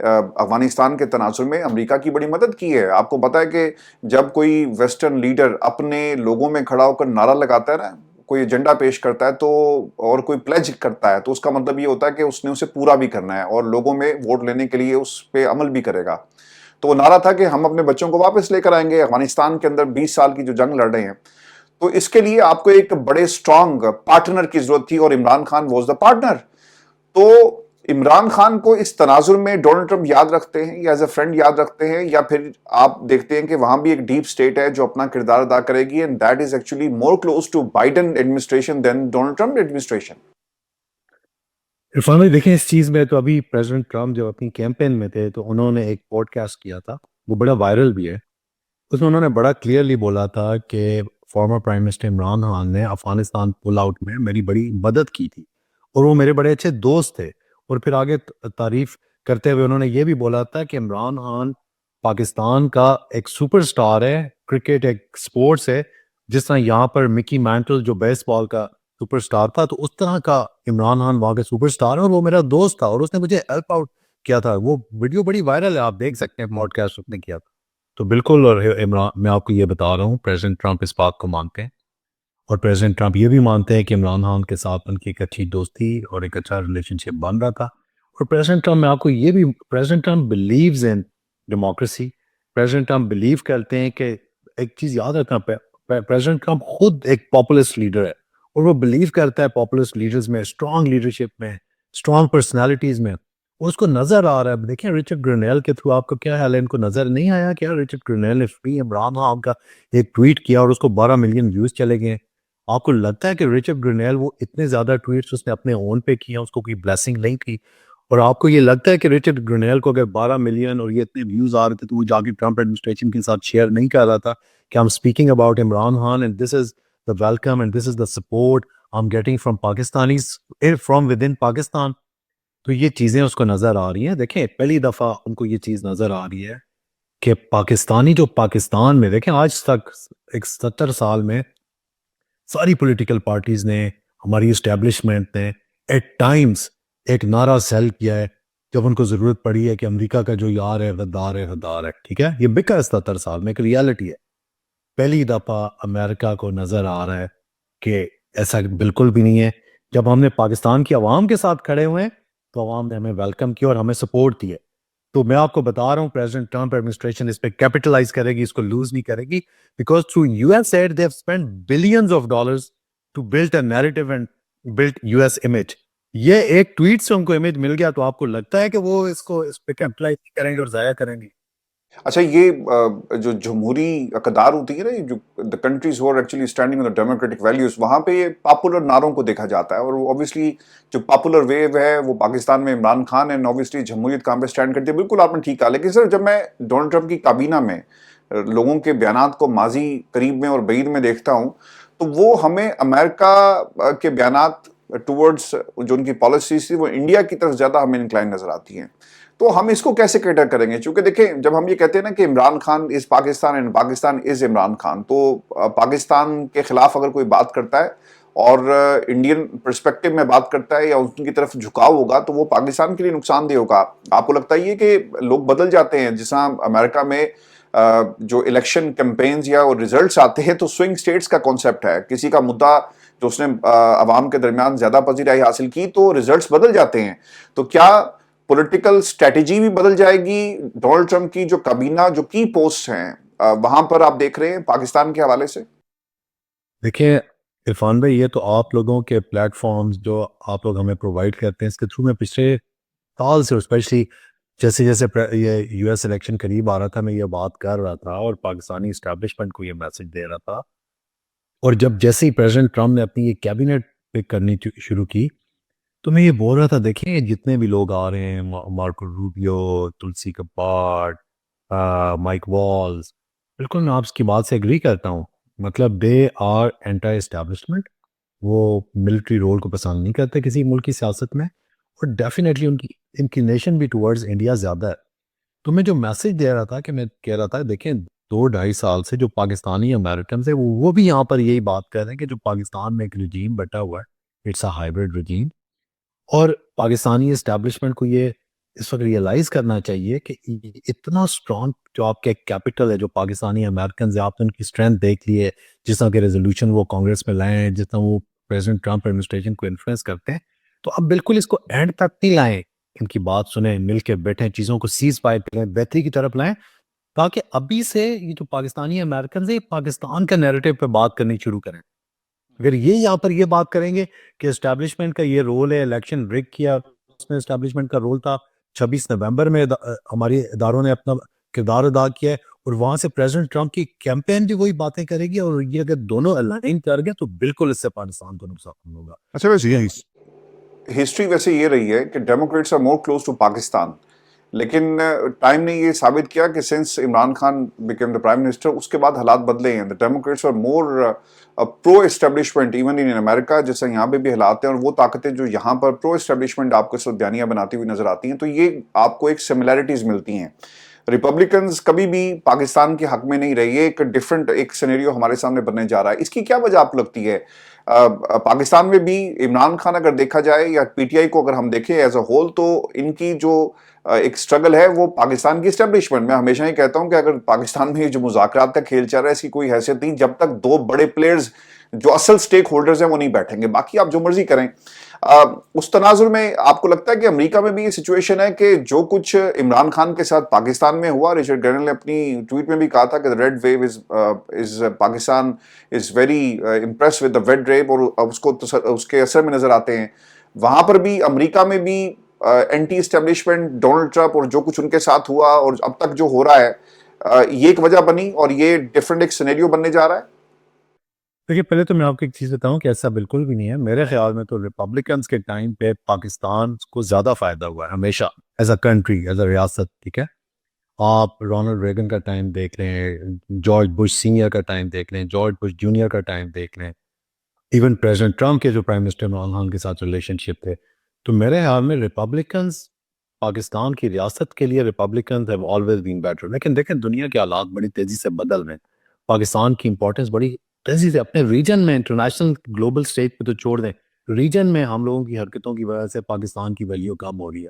افغانستان کے تناظر میں امریکہ کی بڑی مدد کی ہے. آپ کو پتا ہے کہ جب کوئی ویسٹرن لیڈر اپنے لوگوں میں کھڑا ہو کر نعرہ لگاتا ہے نا, کوئی ایجنڈا پیش کرتا ہے تو, اور کوئی پلیج کرتا ہے, تو اس کا مطلب یہ ہوتا ہے کہ اس نے اسے پورا بھی کرنا ہے اور لوگوں میں ووٹ لینے کے لیے اس پہ عمل بھی کرے گا. تو وہ نعرہ تھا کہ ہم اپنے بچوں کو واپس لے کر آئیں گے. افغانستان کے اندر 20 سال کی جو جنگ لڑ رہے ہیں, تو اس کے لیے آپ کو ایک بڑے اسٹرانگ پارٹنر کی ضرورت تھی, اور Imran Khan was the partner. تو عمران خان کو اس تناظر میں ڈونلڈ ٹرمپ یاد رکھتے ہیں یا ایز اے فرینڈ یاد رکھتے ہیں, یا پھر آپ دیکھتے ہیں کہ وہاں بھی ایک ڈیپ سٹیٹ ہے جو اپنا کردار ادا کرے گی, and that is actually more close to Biden administration than Donald Trump administration. Irfan بھائی دیکھیں اس چیز میں تو ابھی پریزیڈنٹ ٹرمپ جب اپنی کیمپین میں تھے تو انہوں نے ایک پوڈ کاسٹ کیا تھا, وہ بڑا وائرل بھی ہے. اس میں انہوں نے بڑا کلیئرلی بولا تھا کہ former prime minister Imran Khan نے افغانستان پل آؤٹ میں میری بڑی مدد کی تھی اور وہ میرے بڑے اچھے دوست تھے. اور پھر آگے تعریف کرتے ہوئے انہوں نے یہ بھی بولا تھا کہ عمران خان پاکستان کا ایک سپر سٹار ہے, کرکٹ ایک سپورٹس ہے, جس طرح یہاں پر مکی مینٹل جو بیس بال کا سپر سٹار تھا, تو اس طرح کا عمران خان وہاں کے سپر سٹار ہے اور وہ میرا دوست تھا اور اس نے مجھے ہیلپ آؤٹ کیا تھا. وہ ویڈیو بڑی وائرل ہے, آپ دیکھ سکتے ہیں, پوڈ کاسٹ اس نے کیا تھا. تو بالکل, اور عمران میں آپ کو یہ بتا رہا ہوں پریزیڈنٹ ٹرمپ اس بات کو مانتے ہیں, اور پریزیڈنٹ ٹرمپ یہ بھی مانتے ہیں کہ عمران خان کے ساتھ ان کی ایک اچھی دوستی اور ایک اچھا ریلیشن شپ بن رہا تھا. اور پریزیڈنٹ ٹرمپ میں آپ کو یہ بھی, president Trump believes in democracy. President Trump believe کرتے ہیں کہ ایک چیز یاد رکھنا, پریزیڈنٹ ٹرمپ خود ایک پاپولسٹ لیڈر ہے اور وہ بلیو کرتا ہے پاپولسٹ لیڈرز میں, اسٹرانگ لیڈرشپ میں, اسٹرانگ پرسنالٹیز میں. اور اس کو نظر آ رہا ہے. دیکھیں رچرڈ گرنیل کے تھرو آپ کو کیا حال ہے, ان کو نظر نہیں آیا کیا رچرڈ گرنیل نے فری عمران خان کا ایک ٹویٹ کیا اور اس کو 12 ملین ویوز چلے گئے. آپ کو لگتا ہے کہ رچرڈ گرنیل وہ اتنے زیادہ ٹویٹس اس نے اپنے اون پہ کیا, اس کو کوئی بلیسنگ نہیں کی, اور آپ کو یہ لگتا ہے کہ رچرڈ گرنیل کو اگر 12 ملین اور یہ اتنے ویوز آ رہے تھے تو وہ جا کے ٹرمپ ایڈمنسٹریشن کے ساتھ شیئر نہیں کر رہا تھا کہ I'm speaking about Imran Khan and this is the welcome and this is the support I'm getting from Pakistanis from within Pakistan. تو یہ چیزیں اس کو نظر آ رہی ہیں. دیکھیں پہلی دفعہ ان کو یہ چیز نظر آ رہی ہے کہ پاکستانی جو پاکستان میں, دیکھیں آج تک ایک 70 سال میں ساری پولیٹیکل پارٹیز نے, ہماری اسٹیبلشمنٹ نے ایٹ ٹائمز ایک نعرہ سیل کیا ہے جب ان کو ضرورت پڑی ہے کہ امریکہ کا جو یار ہے غدار ہے, غدار ہے. ٹھیک ہے, یہ بکا ہے 70 سال میں, ایک ریالٹی ہے. پہلی دفعہ امریکہ کو نظر آ رہا ہے کہ ایسا بالکل بھی نہیں ہے. جب ہم نے پاکستان کی عوام کے ساتھ کھڑے ہوئے ہیں تو عوام نے ہمیں ویلکم کیا اور ہمیں سپورٹ دی ہے. تو میں آپ کو بتا رہا ہوں پریزیڈنٹ ٹرمپ ایڈمنسٹریشن اس پہ کیپٹلائز کرے گی, اس کو لوز نہیں کرے گی, because through U S aid they have spend billions of dollars to build a narrative and build U S image. یہ ایک ٹویٹ سے ان کو امیج مل گیا, تو آپ کو لگتا ہے کہ وہ اس پہ کیپٹلائز کریں گے اور ضائع کریں گے؟ اچھا, یہ جو جمہوری اقدار ہوتی ہے نا, جو the countries who are actually standing on the democratic values, وہاں پہ یہ پاپولر نعروں کو دیکھا جاتا ہے, اور obviously جو پاپولر ویو ہے وہ پاکستان میں عمران خان ہے, obviously جمہوریت کہاں پہ اسٹینڈ کرتی ہے. بالکل آپ نے ٹھیک کہا. لیکن سر جب میں ڈونلڈ ٹرمپ کی کابینہ میں لوگوں کے بیانات کو ماضی قریب میں اور بعید میں دیکھتا ہوں, تو وہ ہمیں امریکہ کے بیانات ٹورڈز جو ان کی پالیسیز تھی وہ انڈیا کی طرف زیادہ ہمیں انکلائن نظر آتی ہیں. تو ہم اس کو کیسے کیٹر کریں گے؟ چونکہ دیکھیں جب ہم یہ کہتے ہیں نا کہ عمران خان از پاکستان اینڈ پاکستان از عمران خان, تو پاکستان کے خلاف اگر کوئی بات کرتا ہے اور انڈین پرسپیکٹو میں بات کرتا ہے یا ان کی طرف جھکاؤ ہوگا تو وہ پاکستان کے لیے نقصان دہ ہوگا. آپ کو لگتا ہے یہ کہ لوگ بدل جاتے ہیں, جس طرح امریکہ میں جو الیکشن کیمپینز یا ریزلٹس آتے ہیں تو سوئنگ سٹیٹس کا کانسیپٹ ہے, کسی کا مدعا جو اس نے عوام کے درمیان زیادہ پذیرائی حاصل کی تو ریزلٹس بدل جاتے ہیں. تو کیا پولیٹیکل اسٹریٹجی بھی بدل جائے گی؟ ڈونلڈ ٹرمپ کی جو کابینہ جو کی پوسٹ ہیں وہاں پر آپ دیکھ رہے ہیں پاکستان کے حوالے سے. دیکھیں عرفان بھائی, یہ تو آپ لوگوں کے پلیٹ فارمز جو آپ لوگ ہمیں پرووائڈ کرتے ہیں, اس کے تھرو میں پچھلے سال سے اسپیشلی جیسے جیسے یہ یو ایس الیکشن قریب آ رہا تھا, میں یہ بات کر رہا تھا اور پاکستانی اسٹیبلشمنٹ کو یہ میسج دے رہا تھا. اور جب جیسے ہی پریزیڈنٹ ٹرمپ نے اپنی یہ کیبنٹ پک کرنی شروع کی تو میں یہ بول رہا تھا, دیکھیں جتنے بھی لوگ آ رہے ہیں, مارکو روبیو, تلسی کپاٹ, مائک والز, بالکل میں آپ کی بات سے ایگری کرتا ہوں. مطلب دے آر اینٹی اسٹیبلشمنٹ, وہ ملٹری رول کو پسند نہیں کرتے کسی ملک کی سیاست میں, اور ڈیفینیٹلی ان کی انکلینیشن بھی ٹورڈز انڈیا زیادہ ہے. تو میں جو میسج دے رہا تھا کہ میں کہہ رہا تھا دیکھیں 2-2.5 سال سے جو پاکستانی امریکنز ہیں وہ بھی یہاں پر یہی بات کر رہے ہیں کہ جو پاکستان میں ایک رجیم بٹا ہوا ہے, اٹس اے ہائیبرڈ رجیم, اور پاکستانی اسٹیبلشمنٹ کو یہ اس وقت ریئلائز کرنا چاہیے کہ اتنا اسٹرانگ جو آپ کے کیپٹل ہے جو پاکستانی امریکنز ہیں، آپ نے ان کی اسٹرینتھ دیکھ لی ہے، جس طرح کے ریزولوشن وہ کانگریس میں لائے ہیں، جس طرح وہ پریزیڈنٹ ٹرمپ ایڈمنسٹریشن کو انفلوئنس کرتے ہیں، تو اب بالکل اس کو اینڈ تک نہیں لائیں، ان کی بات سنیں، مل کے بیٹھیں، چیزوں کو سیز فائر کریں، بہتری کی طرف لائیں، تاکہ ابھی سے یہ جو پاکستانی امریکنز ہیں پاکستان کا نیریٹو پہ بات کرنی شروع کریں۔ اگر یہ یہاں پر یہ بات کریں گے کہ اسٹیبلشمنٹ کا یہ رول ہے، الیکشن ریگ کیا، اس میں اسٹیبلشمنٹ کا رول تھا، 26 نومبر میں ہماری اداروں نے اپنا کردار ادا کیا ہے، اور وہاں سے پریزیڈنٹ ٹرمپ کی کیمپین بھی وہی باتیں کرے گی، اور یہ اگر دونوں الائن کر گئے تو بالکل اس سے پاکستان کو نقصان ہوگا۔ اچھا ویسے یہی ہسٹری ویسے یہ رہی ہے کہ Democrats are more close to Pakistan, لیکن ٹائم نے یہ ثابت کیا کہ since Imran Khan became the prime minister اس کے بعد حالات بدلے ہیں. The Democrats are more pro establishment even in امریکہ، جیسے یہاں پہ بھی حالات ہیں، اور وہ طاقتیں جو یہاں پر پرو اسٹیبلشمنٹ آپ کو اس وقت بیانیاں بناتی ہوئی نظر آتی ہیں، تو یہ آپ کو ایک سملیرٹیز ملتی ہیں. ریپبلکنز کبھی بھی پاکستان کے حق میں نہیں رہی، ایک ڈفرنٹ ایک سینیریو ہمارے سامنے بننے جا رہا ہے. اس کی کیا وجہ آپ کو لگتی ہے؟ پاکستان میں بھی عمران خان اگر دیکھا جائے یا پی ٹی آئی کو اگر ہم دیکھیں ایز اے ہول، تو ان کی جو ایک سٹرگل ہے وہ پاکستان کی اسٹیبلشمنٹ. میں ہمیشہ ہی کہتا ہوں کہ اگر پاکستان میں جو مذاکرات کا کھیل چل رہا ہے اس کی کوئی حیثیت نہیں جب تک دو بڑے پلیئرز جو اصل سٹیک ہولڈرز ہیں وہ نہیں بیٹھیں گے. باقی آپ جو مرضی کریں. اس تناظر میں آپ کو لگتا ہے کہ امریکہ میں بھی یہ سچویشن ہے کہ جو کچھ عمران خان کے ساتھ پاکستان میں ہوا، رچرڈ گرنل نے اپنی ٹویٹ میں بھی کہا تھا کہ red wave is Pakistan is very impress with the red wave, اور اس کو اس کے اثر میں نظر آتے ہیں. وہاں پر بھی امریکہ میں بھی اینٹی اسٹیبلشمنٹ ڈونلڈ ٹرمپ اور جو کچھ ان کے ساتھ ہوا اور اب تک جو ہو رہا ہے، یہ ایک وجہ بنی اور یہ ڈفرنٹ ایک سینیریو بننے جا رہا ہے. دیکھیے پہلے تو میں آپ کو ایک چیز بتاؤں کہ ایسا بالکل بھی نہیں ہے. میرے خیال میں تو ریپبلکنس کے ٹائم پہ پاکستان کو زیادہ فائدہ ہوا ہے ہمیشہ، as a country, as a ریاست. ٹھیک ہے، آپ رونلڈ ریگن کا ٹائم دیکھ لیں، جارج بش سینئر کا ٹائم دیکھ لیں، جارج بش جونیئر کا ٹائم دیکھ لیں، ایون پریزیڈنٹ ٹرمپ کے جو پرائم منسٹر عمران خان کے ساتھ ریلیشن شپ تھے. تو میرے خیال میں ریپبلکنس پاکستان کی ریاست کے لیے Republicans have always been better. لیکن دیکھیں دنیا کے حالات بڑی تیزی سے بدل رہے ہیں، پاکستان کی امپورٹنس بڑی تیزی سے اپنے ریجن میں، انٹرنیشنل گلوبل اسٹیج پہ تو چھوڑ دیں، ریجن میں ہم لوگوں کی حرکتوں کی وجہ سے پاکستان کی ویلیو کم ہو رہی ہے.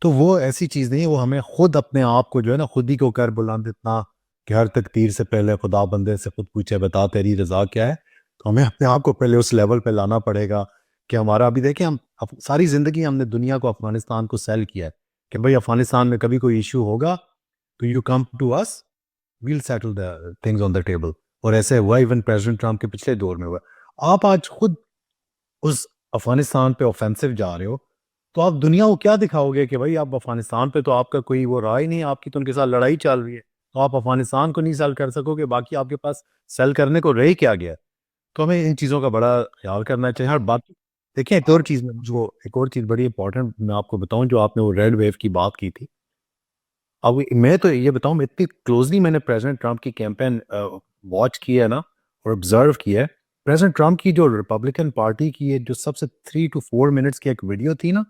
تو وہ ایسی چیز نہیں ہے، وہ ہمیں خود اپنے آپ کو جو ہے نا خود ہی کو کر بلند اتنا کہ ہر تقدیر سے پہلے خدا بندے سے خود پوچھے بتا تیری رضا کیا ہے. تو ہمیں اپنے آپ کو پہلے اس لیول پہ لانا پڑے گا کہ ہمارا ابھی دیکھیں ہم ساری زندگی ہم نے دنیا کو افغانستان کو سیل کیا ہے کہ بھائی افغانستان میں کبھی کوئی ایشو ہوگا تو you come to us, we'll settle the things on the table. اور ایسے ہوا ایون پریزیڈنٹ ٹرمپ کے پچھلے دور میں ہوا. آپ آج خود اس افغانستان پہ اوفینسو جا رہے ہو تو آپ دنیا کو کیا دکھاؤ گے کہ بھائی آپ افغانستان پہ تو آپ کا کوئی وہ رائے نہیں، آپ کی تو ان کے ساتھ لڑائی چل رہی ہے، تو آپ افغانستان کو نہیں سیل کر سکو گے، باقی آپ کے پاس سیل کرنے کو رہ کیا گیا. تو ہمیں ان چیزوں کا بڑا خیال کرنا چاہیے. اور باقی دیکھیں ایک اور چیز میں جو ایک اور چیز بڑی امپورٹنٹ میں آپ کو بتاؤں، جو آپ نے وہ ریڈ ویو کی بات کی تھی، اب میں تو یہ بتاؤں میں اتنی کلوزلی میں نے پریزیڈنٹ ٹرمپ کی کیمپین واچ کی ہے نا اور آبزرو کی ہے. پریزیڈنٹ ٹرمپ کی جو ریپبلکن پارٹی کی جو سب سے 3 to 4 منٹس کی ایک ویڈیو تھی نا،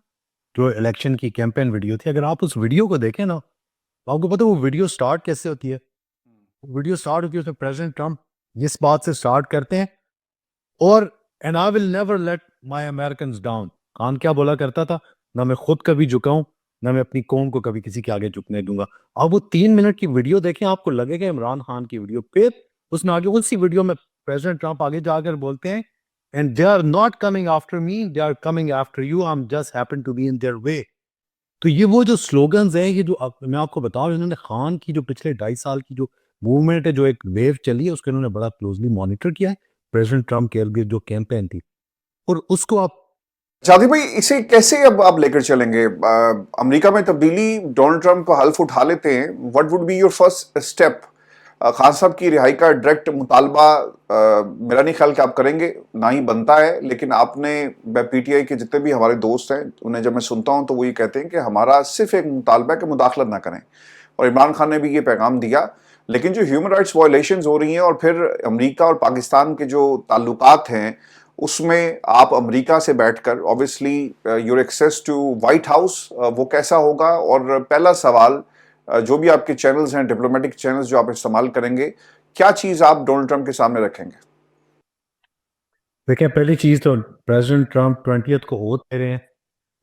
جو الیکشن کی کیمپین ویڈیو تھی، اگر آپ اس ویڈیو کو دیکھیں نا تو آپ کو پتہ وہ ویڈیو سٹارٹ کیسے ہوتی ہے. ویڈیو سٹارٹ ہوتی ہے اس میں پریزیڈنٹ ٹرمپ اس بات سے سٹارٹ کرتے ہیں، اور and I will never let my Americans down. Khan کیا بولا کرتا تھا؟ نہ میں خود کبھی جھکاؤں، نہ میں اپنی قوم کو کبھی کسی کے آگے جھکنے دوں گا. اب وہ 3 منٹ کی ویڈیو دیکھیں، آپ کو لگے گا عمران خان کی ویڈیو. پھر اس میں آگے اسی ویڈیو میں پریزیڈنٹ ٹرمپ آگے جا کر بولتے ہیں and they are not coming after me, they are coming after you, I am just happen to be in their way. تو یہ وہ جو سلوگنز ہیں، یہ جو میں آپ کو بتاؤں، انہوں نے خان کی جو پچھلے 2.5 سال کی جو موومنٹ ہے، جو ایک ویو چلی ہے، اس کو انہوں نے بڑا کلوزلی مانیٹر کیا ہے پریزیڈنٹ ٹرمپ کے ارد گرد جو کیمپین تھی. اور اس کو آپ شادی بھائی اسے کیسے اب آپ لے کر چلیں گے؟ امریکہ میں تبدیلی ڈونلڈ ٹرمپ کو حلف اٹھا لیتے ہیں، what would be your first step? Khan صاحب کی رہائی کا ڈائریکٹ مطالبہ میرا نہیں خیال کہ آپ کریں گے، نہ ہی بنتا ہے. لیکن آپ نے پی ٹی آئی کے جتنے بھی ہمارے دوست ہیں انہیں جب میں سنتا ہوں تو وہ یہ کہتے ہیں کہ ہمارا صرف ایک مطالبہ ہے کہ مداخلت نہ کریں، اور عمران خان نے بھی یہ پیغام دیا. لیکن جو ہیومن رائٹس وائلیشنز ہو رہی ہیں اور پھر امریکہ اور پاکستان کے جو تعلقات ہیں اس میں آپ امریکہ سے بیٹھ کر obviously your access to White House وہ کیسا ہوگا؟ اور پہلا سوال، جو بھی آپ کے چینلز ہیں ڈپلومیٹک چینلز جو آپ استعمال کریں گے، کیا چیز آپ ڈونلڈ ٹرمپ کے سامنے رکھیں گے؟ دیکھیں پہلی چیز تو پریزیڈنٹ ٹرمپ 20th کو اوتھ دے رہے ہیں،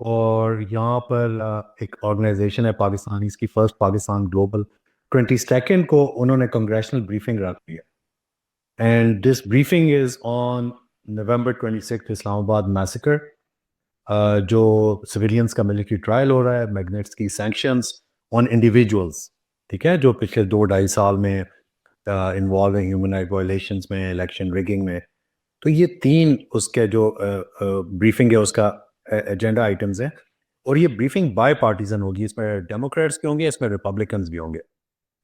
اور یہاں پر ایک آرگنائزیشن ہے پاکستانی، اس کی فرسٹ پاکستان گلوبل 22 کو انہوں نے کنگریشنل بریفنگ رکھ دیا، اینڈ دس بریفنگ از آن نومبر 26 اسلام آباد میسیکر، جو سویلینس کا ملٹری ٹرائل ہو رہا ہے، میگنیٹس کی سینکشنز آن انڈیویجولس، ٹھیک ہے، جو پچھلے 2-2.5 سال میں انوالو ہیں ہیومن رائٹ وائلیشنس میں، الیکشن ریگنگ میں. تو یہ 3 اس کے جو بریفنگ ہے اس کا ایجنڈا آئٹمز ہیں، اور یہ بریفنگ بائی پارٹیزن ہوگی، اس میں ڈیموکریٹس بھی ہوں گے، اس میں ریپبلکنز بھی ہوں گے.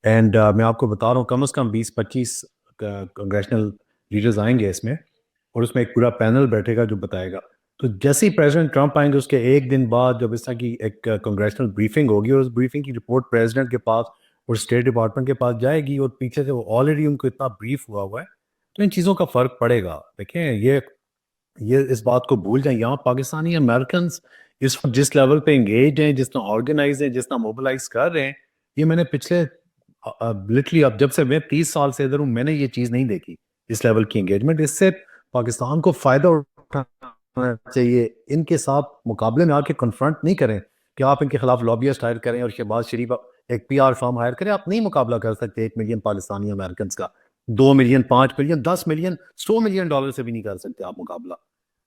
اینڈ میں آپ کو بتا رہا ہوں کم از کم 20-25 کنگریشنل لیڈرز آئیں گے اس میں، اور اس میں ایک پورا پینل بیٹھے گا جو بتائے گا. تو جیسے ہی پریزیڈنٹ ٹرمپ آئیں گے اس کے ایک دن بعد جب اس طرح کی ایک کنگریشنل بریفنگ ہوگی، اور اس بریفنگ کی رپورٹ پریزیڈنٹ کے پاس اور اسٹیٹ ڈپارٹمنٹ کے پاس جائے گی، اور پیچھے سے وہ آلریڈی ان کو اتنا بریف ہوا ہے، تو ان چیزوں کا فرق پڑے گا. دیکھیں یہ اس بات کو بھول جائیں، یہاں پاکستانی امریکنز اس وقت جس لیول پہ انگیج ہیں، جس طرح آرگنائز ہیں، جس طرح موبلائز کر رہے ہیں، یہ میں نے پچھلے لٹرلی اب جب سے میں 30 سال سے ادھر ہوں، میں نے یہ چیز نہیں دیکھی، اس لیول کی انگیجمنٹ. اس سے پاکستان کو فائدہ اٹھانا چاہیے، ان کے ساتھ مقابلے میں آ کے کنفرنٹ نہیں کریں کہ آپ ان کے خلاف لابیسٹ ہائر کریں اور شہباز شریف ایک پی آر فرم ہائر کریں. آپ نہیں مقابلہ کر سکتے 1 ملین پاکستانی امریکنز کا، 2 million, 5 million, 10 million, 100 million dollar سے بھی نہیں کر سکتے آپ مقابلہ.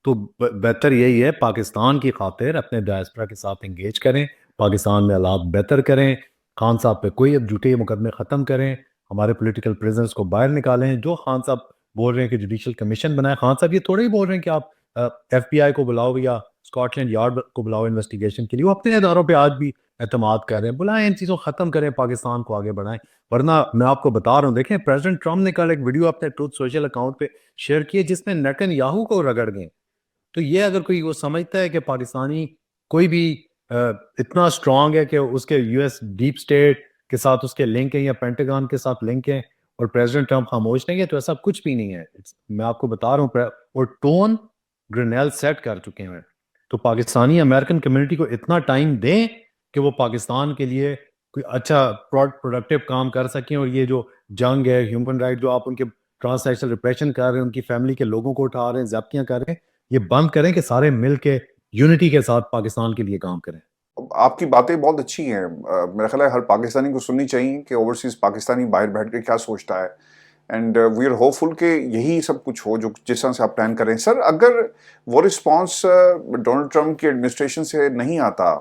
تو بہتر یہی ہے پاکستان کی خاطر اپنے ڈائسپرا کے ساتھ انگیج کریں، پاکستان میں حالات بہتر کریں، خان صاحب پہ کوئی اب جھوٹے مقدمے ختم کریں، ہمارے پولیٹیکل پریزنرز کو باہر نکالیں. جو خان صاحب بول رہے ہیں کہ جوڈیشل کمیشن بنائے، خان صاحب یہ تھوڑے ہی بول رہے ہیں کہ آپ ایف بی آئی کو بلاؤ یا اسکاٹ لینڈ یارڈ کو بلاؤ انویسٹیگیشن کے لیے. وہ اپنے اداروں پہ آج بھی اعتماد کر رہے ہیں. بلائیں، ان چیزوں کو ختم کریں، پاکستان کو آگے بڑھائیں. ورنہ میں آپ کو بتا رہا ہوں، دیکھیں پریزیڈنٹ ٹرمپ نے کل ایک ویڈیو اپنے ٹروتھ سوشل اکاؤنٹ پہ شیئر کی ہے جس میں نیتن یاہو کو رگڑ گئے. تو یہ اگر کوئی وہ سمجھتا ہے کہ پاکستانی کوئی بھی اتنا اسٹرانگ ہے کہ اس کے یو ایس ڈیپ اسٹیٹ کے ساتھ اس کے لنک ہیں یا پینٹاگون کے ساتھ لنک ہیں اور پریزیڈنٹ ٹرمپ خاموش نہیں ہے، تو ایسا کچھ بھی نہیں ہے. میں آپ کو بتا رہا ہوں، اور ٹون گرنیل سیٹ کر چکے ہیں. تو پاکستانی امریکن کمیونٹی کو اتنا ٹائم دیں کہ وہ پاکستان کے لیے کوئی اچھا پروڈکٹیو کام کر سکیں. اور یہ جو جنگ ہے ہیومن رائٹ، جو آپ ان کے ٹرانس نیشنل ریپریشن کر رہے ہیں، ان کی فیملی کے لوگوں کو اٹھا رہے ہیں، زیادتیاں کر رہے ہیں، یہ بند کریں کہ سارے مل کے یونٹی کے ساتھ پاکستان کے لیے کام کریں. آپ کی باتیں بہت اچھی ہیں، میرا خیال ہے ہر پاکستانی کو سننی چاہیے کہ اوورسیز پاکستانی باہر بیٹھ کے کیا سوچتا ہے. اینڈ وی آر ہوپ فل کہ یہی سب کچھ ہو جو جس طرح سے آپ پلان کر رہے ہیں. سر اگر وہ رسپانس ڈونلڈ ٹرمپ کی ایڈمنسٹریشن سے نہیں آتا،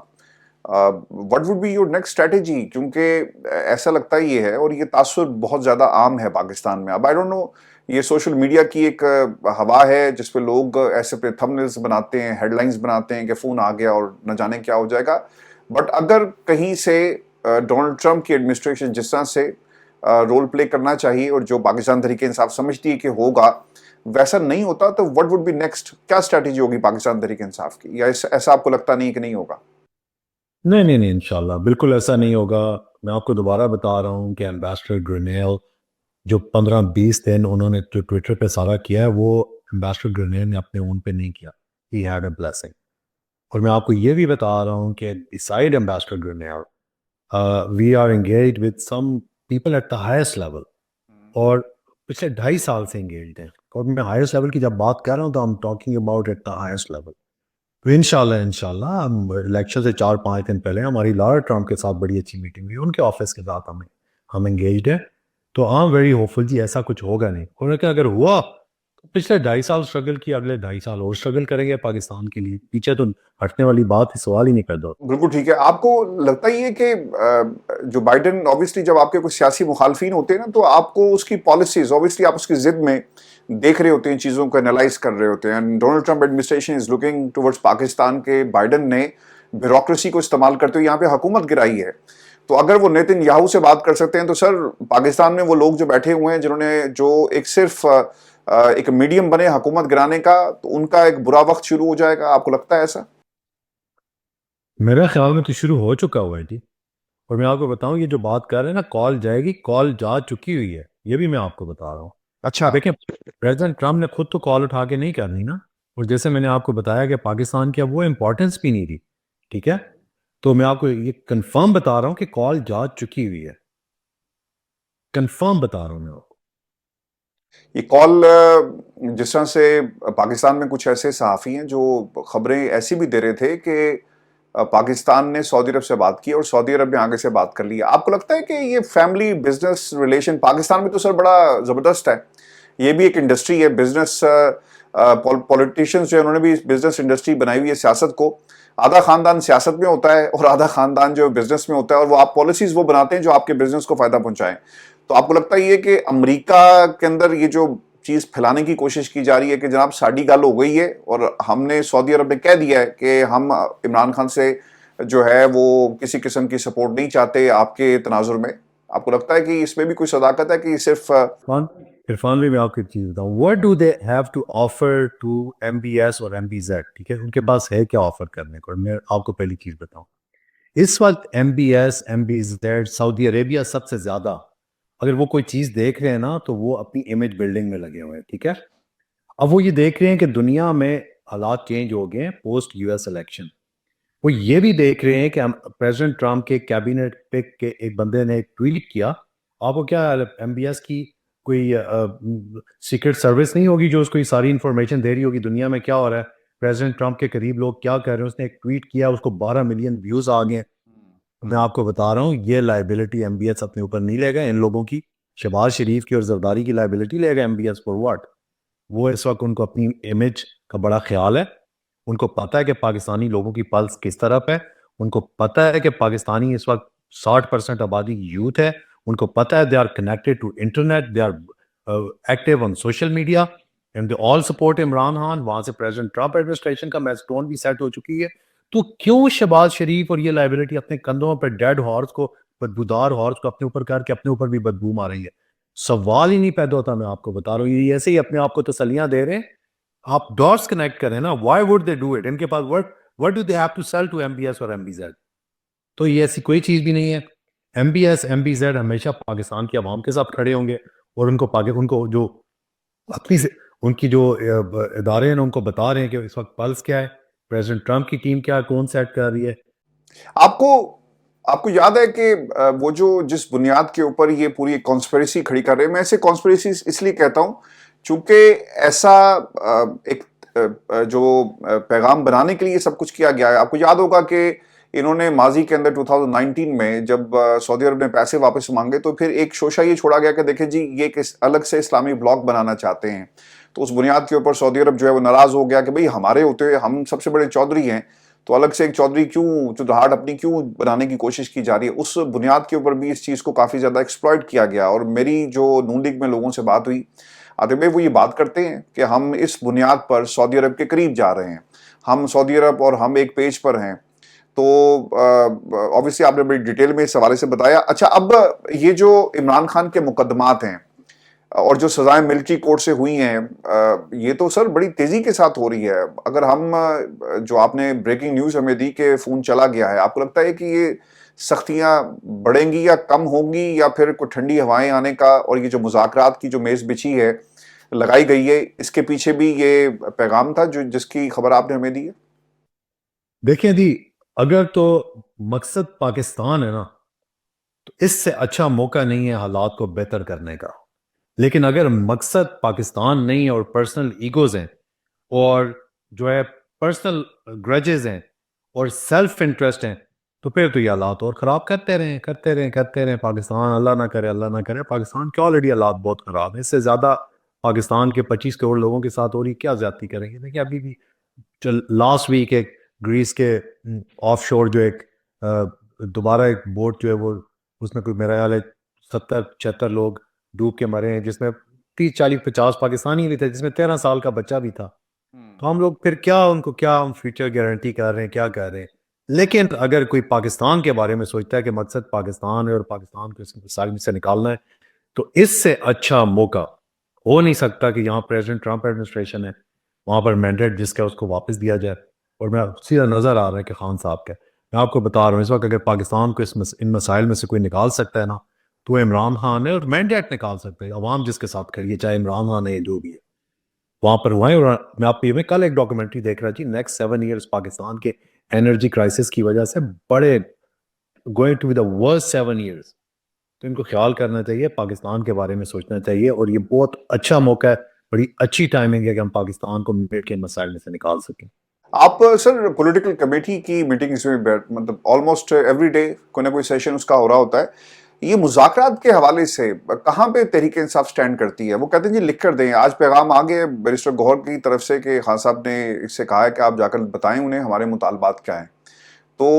what would be your next strategy? کیونکہ ایسا لگتا ہی یہ ہے، اور یہ تاثر بہت زیادہ عام ہے پاکستان میں. اب آئی ڈونٹ نو، یہ سوشل میڈیا کی ایک ہوا ہے جس پہ لوگ ایسے پہ تھمبنیلز بناتے ہیں، ہیڈ لائنز بناتے ہیں کہ فون آ گیا اور نہ جانے کیا ہو جائے گا. بٹ اگر کہیں سے ڈونلڈ ٹرمپ کی ایڈمنسٹریشن جس طرح سے رول پلے کرنا چاہیے اور جو پاکستان تحریک انصاف سمجھتی ہے کہ ہوگا ویسا نہیں ہوتا، تو وٹ وڈ بی نیکسٹ؟ کیا اسٹریٹجی ہوگی پاکستان تحریک انصاف کی؟ یا ایسا آپ کو لگتا نہیں کہ نہیں ہوگا؟ نہیں نہیں نہیں، انشاءاللہ بالکل ایسا نہیں ہوگا. میں آپ کو دوبارہ بتا رہا ہوں کہ ایمبیسڈر گرنیل جو 15-20 دن انہوں نے ٹویٹر پہ سارا کیا ہے، وہ ایمبیسڈر گرنیل نے اپنے اون پہ نہیں کیا. He had a blessing. اور میں آپ کو یہ بھی بتا رہا ہوں کہ beside ambassador Grenell we are engage with some people at the highest level, اور پچھلے 2.5 سال سے انگیجڈ ہیں. اور میں ہائیسٹ لیول کی جب بات کر رہا ہوں تو I'm talking about at the highest level. تو انشاءاللہ ہم الیکشن سے 4-5 دن پہلے ہماری لارڈ ٹرمپ کے ساتھ بڑی اچھی میٹنگ ہوئی، ان کے آفس کے ساتھ ہم انگیجڈ ہیں. تو ویری ہوپفل جی ایسا کچھ ہوگا نہیں. اور اگر ہوا تو پچھلے 2.5 سال اسٹرگل کیا، اگلے 2.5 سال اور اسٹرگل کریں گے پاکستان کے لیے. پیچھے تو ہٹنے والی بات ہی سوال ہی نہیں پیدا ہوتا. بالکل ٹھیک ہے. آپ کو لگتا ہی ہے کہ جو بائیڈن، اوبیسلی جب آپ کے کوئی سیاسی مخالفین ہوتے ہیں نا، تو آپ کو اس کی پالیسیز، اوبیسلی آپ اس کی ضد میں دیکھ رہے ہوتے ہیں، چیزوں کو انالائز کر رہے ہوتے ہیں. Donald Trump administration is looking towards Pakistan کے بائیڈن نے بیوروکریسی کو استعمال کرتے ہوئے یہاں پہ حکومت گرائی ہے. تو اگر وہ نیتن یاہو سے بات کر سکتے ہیں تو سر پاکستان میں وہ لوگ جو بیٹھے ہوئے ہیں، جنہوں نے جو ایک صرف ایک میڈیم بنے حکومت گرانے کا، تو ان کا ایک برا وقت شروع ہو جائے گا. آپ کو لگتا ہے ایسا؟ میرا خیال میں تو شروع ہو چکا ہوا ہے جی. اور میں آپ کو بتاؤں یہ جو بات کر رہے ہیں نا، کال جائے گی، کال جا چکی ہوئی ہے، یہ بھی میں آپ کو بتا رہا ہوں. اچھا. دیکھیں پریزیڈنٹ ٹرمپ نے خود تو کال اٹھا کے نہیں کرنی نا. اور جیسے میں نے آپ کو بتایا کہ پاکستان کی اب وہ امپورٹنس بھی نہیں رہی، ٹھیک ہے. تو میں آپ کو یہ کنفرم بتا رہا ہوں کہ کال جا چکی ہوئی ہے. کنفرم بتا رہا ہوں میں آپ کو. یہ کال جس طرح سے پاکستان میں کچھ ایسے صحافی ہیں جو خبریں ایسی بھی دے رہے تھے کہ پاکستان نے سعودی عرب سے بات کی اور سعودی عرب نے آگے سے بات کر لی. آپ کو لگتا ہے کہ یہ فیملی بزنس ریلیشن پاکستان میں تو سر بڑا زبردست ہے, یہ بھی ایک انڈسٹری ہے بزنس, پولیٹیشینز جو ہے انہوں نے بھی بزنس انڈسٹری بنائی ہوئی ہے سیاست کو, آدھا خاندان سیاست میں ہوتا ہے اور آدھا خاندان جو بزنس میں ہوتا ہے, اور وہ آپ پالیسیز وہ بناتے ہیں جو آپ کے بزنس کو فائدہ پہنچائیں. تو آپ کو لگتا ہے یہ کہ امریکہ کے اندر یہ جو چیز پھیلانے کی کوشش کی جا رہی ہے کہ جناب ساڑی گل ہو گئی ہے اور ہم نے سعودی عرب نے کہہ دیا ہے کہ ہم عمران خان سے جو ہے وہ کسی قسم کی سپورٹ نہیں چاہتے آپ کے تناظر میں, آپ کو لگتا ہے کہ اس میں بھی کوئی صداقت ہے کہ صرف عرفان بھی میں آپ کو ایک چیز بتاؤں, what do they have to offer to MBS اور MBZ, ٹھیک ہے, ان کے پاس ہے کیا آفر کرنے کو؟ میں آپ کو پہلی چیز بتاؤں, اس وقت MBS MBZ سعودی عربیہ سب سے زیادہ اگر وہ کوئی چیز دیکھ رہے ہیں نا تو وہ اپنی امیج بلڈنگ میں لگے ہوئے ہیں, ٹھیک ہے. اب وہ یہ دیکھ رہے ہیں کہ دنیا میں حالات چینج ہو گئے ہیں پوسٹ US الیکشن. وہ یہ بھی دیکھ رہے ہیں کہ پریزیڈنٹ ٹرمپ کے کیبنٹ پک کے ایک بندے نے ایک ٹویٹ کیا, آپ کو کیا MBS کی کوئی سیکرٹ سروس نہیں ہوگی جو اس کو یہ ساری انفارمیشن دے رہی ہوگی دنیا میں کیا ہو رہا ہے, پریزیڈنٹ ٹرمپ کے قریب لوگ کیا کہہ رہے ہیں. اس نے ایک ٹویٹ کیا, اس کو 12 ملین ویوز آ گئے. میں آپ کو بتا رہا ہوں یہ لائبلٹی MBS اپنے اوپر نہیں لے گا, ان لوگوں کی, شہباز شریف کی اور زرداری کی لائبلٹی لے گا MBS فور واٹ. وہ اس وقت ان کو اپنی امیج کا بڑا خیال ہے, ان کو پتہ ہے کہ پاکستانی لوگوں کی پلس کس طرف ہے, ان کو پتہ ہے کہ پاکستانی اس وقت 60% آبادی یوتھ ہے, ان کو پتہ ہے they are connected to internet, they are active on social media and they all support Imran Khan. وہاں سے پریزیڈنٹ ٹرمپ ایڈمنسٹریشن کا میسٹون بھی سیٹ ہو چکی ہے. تو کیوں شہباز شریف اور یہ لائبلٹی اپنے کندھوں پر ڈیڈ ہارس کو, بدبودار ہارس کو اپنے اوپر کر کے اپنے اوپر بھی بدبو ماریں گے؟ سوال ہی نہیں پیدا ہوتا. میں آپ کو بتا رہا ہوں یہ ایسے ہی اپنے آپ کو تسلیاں دے رہے ہیں. آپ ڈاٹس کنیکٹ کریں نا, why would they do it, ان کے پاس what do they have to sell to MBS اور MBZ؟ تو یہ ایسی کوئی چیز بھی نہیں ہے. MBS MBZ ہمیشہ پاکستان کی عوام کے ساتھ کھڑے ہوں گے اور ان کو جو اپنی ان کی جو ادارے ہیں ان کو بتا رہے ہیں کہ اس وقت پلس کیا ہے, پریزیڈنٹ ٹرمپ کی ٹیم کیا کون سیٹ کر رہی ہے. آپ کو یاد ہے کہ وہ جو جس بنیاد کے اوپر یہ پوری کانسپریسی کھڑی کر رہے ہیں, میں اسے کانسپریسی اس لیے کہتا ہوں چونکہ ایسا ایک جو پیغام بنانے کے لیے سب کچھ کیا گیا ہے. آپ کو یاد ہوگا کہ انہوں نے ماضی کے اندر 2019 میں جب سعودی عرب نے پیسے واپس مانگے تو پھر ایک شوشہ یہ چھوڑا گیا کہ دیکھیں جی یہ ایک الگ سے اسلامی بلاک بنانا چاہتے ہیں. تو اس بنیاد کے اوپر سعودی عرب جو ہے وہ ناراض ہو گیا کہ بھئی ہمارے ہوتے ہوئے ہم سب سے بڑے چودھری ہیں تو الگ سے ایک چودھری کیوں چودھاٹ اپنی کیوں بنانے کی کوشش کی جا رہی ہے. اس بنیاد کے اوپر بھی اس چیز کو کافی زیادہ ایکسپلائٹ کیا گیا. اور میری جو نون لیگ میں لوگوں سے بات ہوئی آتے بھائی وہ یہ بات کرتے ہیں کہ ہم اس بنیاد پر سعودی عرب کے قریب جا رہے ہیں, ہم سعودی عرب اور ہم ایک پیج پر ہیں. تو obviously آپ نے بڑی ڈیٹیل میں اس حوالے سے بتایا. اچھا اب یہ جو عمران خان کے مقدمات ہیں اور جو سزائیں ملٹری کورٹ سے ہوئی ہیں یہ تو سر بڑی تیزی کے ساتھ ہو رہی ہے. اگر ہم جو آپ نے بریکنگ نیوز ہمیں دی کہ فون چلا گیا ہے, آپ کو لگتا ہے کہ یہ سختیاں بڑھیں گی یا کم ہوں گی یا پھر کوئی ٹھنڈی ہوائیں آنے کا, اور یہ جو مذاکرات کی جو میز بچھی ہے لگائی گئی ہے اس کے پیچھے بھی یہ پیغام تھا جو جس کی خبر آپ نے ہمیں دی ہے؟ دیکھیں جی, اگر تو مقصد پاکستان ہے نا تو اس سے اچھا موقع نہیں ہے حالات کو بہتر کرنے کا. لیکن اگر مقصد پاکستان نہیں اور پرسنل ایگوز ہیں اور جو ہے پرسنل گرجز ہیں اور سیلف انٹرسٹ ہیں تو پھر تو یہ حالات اور خراب کرتے رہیں. پاکستان اللہ نہ کرے پاکستان کے آلریڈی حالات بہت خراب ہیں. اس سے زیادہ پاکستان کے 25 کروڑ لوگوں کے ساتھ اور یہ کیا زیادتی کریں گے. دیکھیں ابھی بھی لاسٹ ویک ایک گریس کے آف شور جو ایک دوبارہ ایک بوٹ جو ہے وہ اس میں کوئی میرا خیال ہے 70-76 لوگ ڈوب کے مرے ہیں, جس میں 30-40-50 پاکستانی بھی تھے, جس میں 13 سال کا بچہ بھی تھا. تو ہم لوگ پھر کیا ان کو کیا ہم فیوچر گارنٹی کر رہے ہیں, کیا کر رہے ہیں. لیکن اگر کوئی پاکستان کے بارے میں سوچتا ہے کہ مقصد پاکستان ہے اور پاکستان کو اس مسائل سے نکالنا ہے تو اس سے اچھا موقع ہو نہیں سکتا کہ یہاں پریزیڈنٹ ٹرمپ ایڈمنسٹریشن ہے, وہاں پر مینڈیٹ جس کا اس کو واپس دیا جائے. اور میں سیدھا نظر آ رہا ہے کہ خان صاحب کا, میں آپ کو بتا رہا ہوں اس وقت اگر پاکستان کو ان مسائل میں سے کوئی نکال سکتا ہے نا تو عمران خان ہے, اور مینڈیٹ نکال سکتے ہیں عوام جس کے ساتھ کھڑی ہے, چاہے عمران خان ہے جو بھی ہے وہاں پر ہوا ہے. اور میں آپ میں کل ایک ڈاکومنٹری دیکھ رہا تھی, نیکسٹ 7 ایئرس پاکستان کے انرجی کرائسس کی وجہ سے بڑے going to be the worst 7 years. تو ان کو خیال کرنا چاہیے, پاکستان کے بارے میں سوچنا چاہیے, اور یہ بہت اچھا موقع ہے, بڑی اچھی ٹائمنگ ہے کہ ہم پاکستان کو مل کے مسائل میں سے نکال سکیں. آپ سر پولیٹیکل کمیٹی کی میٹنگز میں مطلب آلموسٹ ایوری ڈے کوئی نہ کوئی سیشن اس کا ہو رہا ہوتا ہے، یہ مذاکرات کے حوالے سے کہاں پہ تحریک انصاف سٹینڈ کرتی ہے؟ وہ کہتے ہیں جی لکھ کر دیں، آج پیغام آ گئے بیرسٹر گوہر کی طرف سے کہ خان صاحب نے اس سے کہا ہے کہ آپ جا کر بتائیں انہیں ہمارے مطالبات کیا ہیں، تو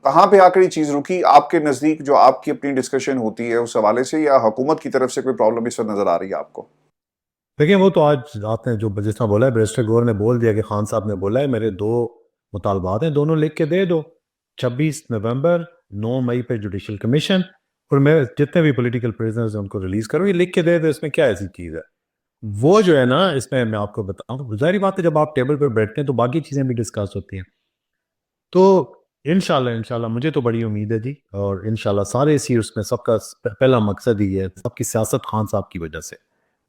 کہاں پہ آ کر یہ چیز رکی آپ کے نزدیک، جو آپ کی اپنی ڈسکشن ہوتی ہے اس حوالے سے، یا حکومت کی طرف سے کوئی پرابلم اس وقت نظر آ رہی ہے آپ کو؟ دیکھیں وہ تو آج آپ نے جو جس طرح بولا ہے، بیرسٹر گور نے بول دیا کہ خان صاحب نے بولا ہے میرے 2 مطالبات ہیں، دونوں لکھ کے دے دو، 26 نومبر 9 مئی پہ جوڈیشل کمیشن، اور میں جتنے بھی پولیٹیکل پریزنرز ہیں ان کو ریلیز کروں، یہ لکھ کے دے دو، اس میں کیا ایسی چیز ہے؟ وہ جو ہے نا، اس میں آپ کو بتاؤں، ظاہری بات ہے جب آپ ٹیبل پہ بیٹھتے ہیں تو باقی چیزیں بھی ڈسکس ہوتی ہیں، تو انشاءاللہ مجھے تو بڑی امید ہے جی، اور انشاءاللہ سارے سیٹس میں سب کا پہلا مقصد ہی ہے، سب کی سیاست خان صاحب کی وجہ سے،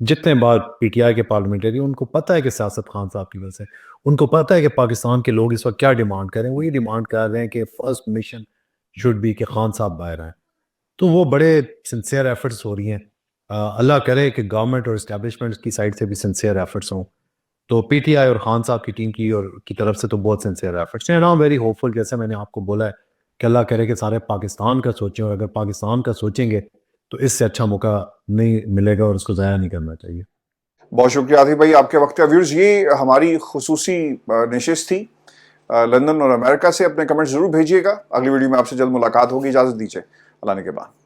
جتنے بار پی ٹی آئی کے پارلیمنٹری ان کو پتہ ہے کہ سیاست خان صاحب کی وجہ سے، ان کو پتہ ہے کہ پاکستان کے لوگ اس وقت کیا ڈیمانڈ کر رہے ہیں، وہی ڈیمانڈ کر رہے ہیں کہ فرسٹ مشن شوڈ بی کہ خان صاحب باہر آئیں، تو وہ بڑے سنسیئر ایفرٹس ہو رہی ہیں، اللہ کرے کہ گورنمنٹ اور اسٹیبلشمنٹ کی سائڈ سے بھی سنسیئر ایفرٹس ہوں، تو پی ٹی آئی اور خان صاحب کی ٹیم کی طرف سے تو بہت سنسیئر ایفرٹس ہیں، ناؤ ویری ہوپ فل، جیسے میں نے آپ کو بولا ہے کہ اللہ کرے کہ سارے پاکستان کا سوچیں، اور اگر پاکستان کا سوچیں گے تو اس سے اچھا موقع نہیں ملے گا اور اس کو ضائع نہیں کرنا چاہیے۔ بہت شکریہ عاطف بھائی آپ کے وقت کا۔ ویورز، یہ ہماری خصوصی نشست تھی لندن اور امریکہ سے۔ اپنے کمنٹ ضرور بھیجیے گا، اگلی ویڈیو میں آپ سے جلد ملاقات ہوگی، اجازت دیجیے، اللہ نے کے بعد۔